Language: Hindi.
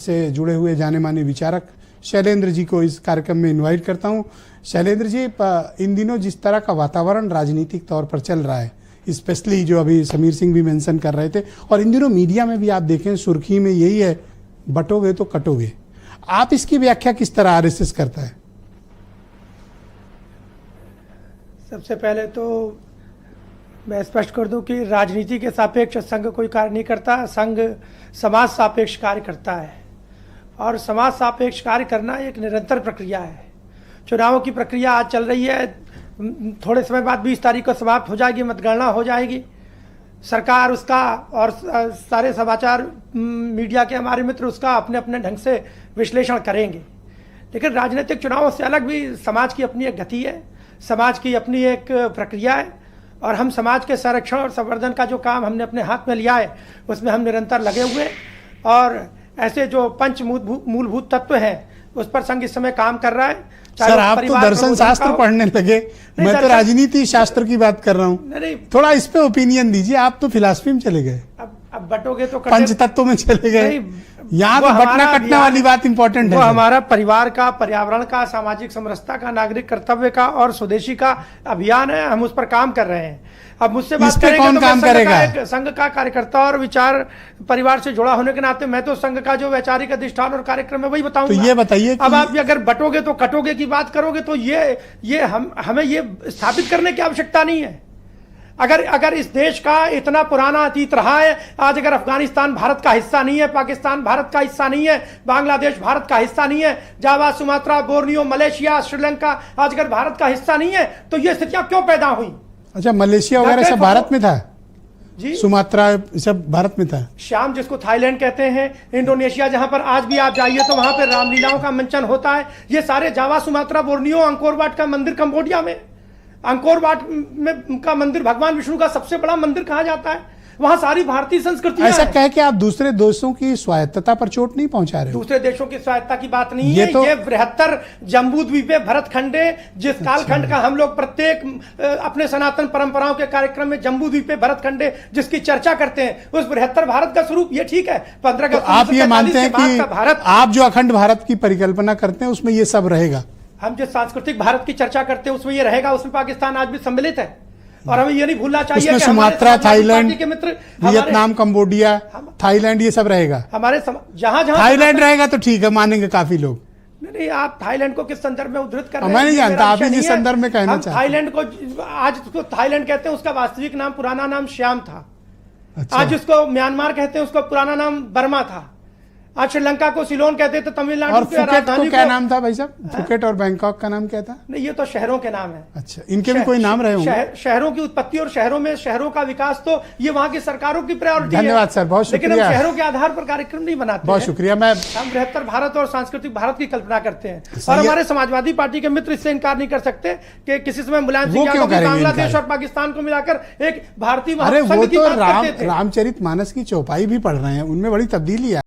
से जुड़े हुए जाने माने विचारक शैलेंद्र जी को इस कार्यक्रम में इनवाइट करता हूं। शैलेंद्र जी, इन दिनों जिस तरह का वातावरण राजनीतिक तौर पर चल रहा है, स्पेशली जो अभी समीर सिंह भी मेंशन कर रहे थे, और इन दिनों मीडिया में भी आप देखें सुर्खी में यही है, बटोगे तो कटोगे। आप इसकी व्याख्या किस तरह आरएसएस करता है? सबसे पहले तो मैं स्पष्ट कर दूं कि राजनीति के सापेक्ष संघ कोई कार्य नहीं करता, संघ समाज सापेक्ष कार्य करता है और समाज सापेक्ष कार्य करना एक निरंतर प्रक्रिया है। चुनावों की प्रक्रिया आज चल रही है, थोड़े समय बाद 20 तारीख को समाप्त हो जाएगी, मतगणना हो जाएगी। सरकार उसका और सारे समाचार मीडिया के हमारे मित्र उसका अपने अपने ढंग से विश्लेषण करेंगे। लेकिन राजनीतिक चुनावों से अलग भी समाज की अपनी एक गति है, समाज की अपनी एक प्रक्रिया है और हम समाज के संरक्षण और संवर्धन का जो काम हमने अपने हाथ में लिया है उसमें हम निरंतर लगे हुए हैं और ऐसे जो पंच मूलभूत तत्व हैं उस पर संघ इस समय काम कर रहा है। सर, आप तो दर्शन शास्त्र पढ़ने लगे, मैं तो राजनीति शास्त्र की बात कर रहा हूँ। थोड़ा इस पे ओपिनियन दीजिए। आप तो फिलॉसफी में चले गए, अब बटोगे तो पंच तत्वों में चले गए। यहाँ तो बटना कटना वाली बात इंपॉर्टेंट है। वो हमारा परिवार का, पर्यावरण का, सामाजिक समरसता का, नागरिक कर्तव्य का और स्वदेशी का अभियान है, हम उस पर काम कर रहे हैं। अब मुझसे बात करेंगे कौन तो काम करेगा? संघ का कार्यकर्ता और विचार परिवार से जुड़ा होने के नाते मैं तो संघ का जो वैचारिक अधिष्ठान और कार्यक्रम है वही बताऊंगा। तो ये बताइए, अब आप अगर बटोगे तो कटोगे की बात करोगे तो ये हमें ये स्थापित करने की आवश्यकता नहीं है। अगर इस देश का इतना पुराना अतीत रहा है, आज अगर अफगानिस्तान भारत का हिस्सा नहीं है, पाकिस्तान भारत का हिस्सा नहीं है, बांग्लादेश भारत का हिस्सा नहीं है, जावा, सुमात्रा, बोर्नियो, मलेशिया, श्रीलंका आज अगर भारत का हिस्सा नहीं है तो ये स्थितियां क्यों पैदा हुई? अच्छा, मलेशिया वगैरह सब भारत में था जी, सुमात्रा सब भारत में था। श्याम जिसको थाईलैंड कहते हैं, इंडोनेशिया जहां पर आज भी आप जाइए तो वहां पर रामलीलाओं का मंचन होता है। ये सारे जावा, सुमात्रा, बोर्नियो, अंकोर वाट का मंदिर कंबोडिया में, अंकोर वाट में का मंदिर भगवान विष्णु का सबसे बड़ा मंदिर कहा जाता है, वहां सारी भारतीय संस्कृति। ऐसा कह के आप दूसरे देशों की स्वायत्तता पर चोट नहीं पहुंचा रहे? दूसरे देशों की स्वायत्ता की बात नहीं है, ये बृहत्तर जम्बू द्वीपे भरतखंडे जिस कालखंड का हम लोग प्रत्येक अपने सनातन परंपराओं के कार्यक्रम में जम्बू द्वीपे भरतखंडे जिसकी चर्चा करते हैं, उस बृहत्तर भारत का स्वरूप ये ठीक है। 15 अगस्त आप ये मानते हैं कि भारत, आप जो अखंड भारत की परिकल्पना करते हैं उसमें ये सब रहेगा? हम जिस सांस्कृतिक भारत की चर्चा करते हैं उसमें ये रहेगा, उसमें पाकिस्तान आज भी सम्मिलित है और हमें ये नहीं भूलना चाहिए कि सुमात्रा, थाईलैंड के मित्र, वियतनाम, कंबोडिया, थाईलैंड ये सब रहेगा। हमारे जहां थाईलैंड रहेगा तो ठीक है, मानेंगे काफी लोग। नहीं, आप थाईलैंड को किस संदर्भ में उद्धृत कर रहे हैं? मैं नहीं जानता, आप ही जिस संदर्भ में कहना चाहते हैं। थाईलैंड को आज उसको थाईलैंड कहते हैं, उसका वास्तविक नाम, पुराना नाम श्याम था। आज उसको म्यांमार कहते हैं, उसका पुराना नाम बर्मा था। आज श्रीलंका को सिलोन कहते थे, तमिलनाडु और फुकेट को क्या नाम था भाई साहब? फुकेट और बैंकॉक का नाम क्या था? नहीं, ये तो शहरों के नाम है। अच्छा, इनके भी कोई नाम रहे होंगे? शहरों की उत्पत्ति और शहरों का विकास तो ये वहाँ की सरकारों की प्रायोरिटी है। धन्यवाद सर, बहुत शुक्रिया। लेकिन हम शहरों के आधार पर कार्यक्रम नहीं बनाते। बहुत शुक्रिया। हम बृहत्तर भारत और सांस्कृतिक भारत की कल्पना करते हैं और हमारे समाजवादी पार्टी के मित्र इससे इनकार नहीं कर सकते कि किसी समय मुलायम सिंह यादव बांग्लादेश और पाकिस्तान को मिलाकर एक भारतीय रामचरित मानस की चौपाई भी पढ़ रहे हैं, उनमें बड़ी तब्दीली है।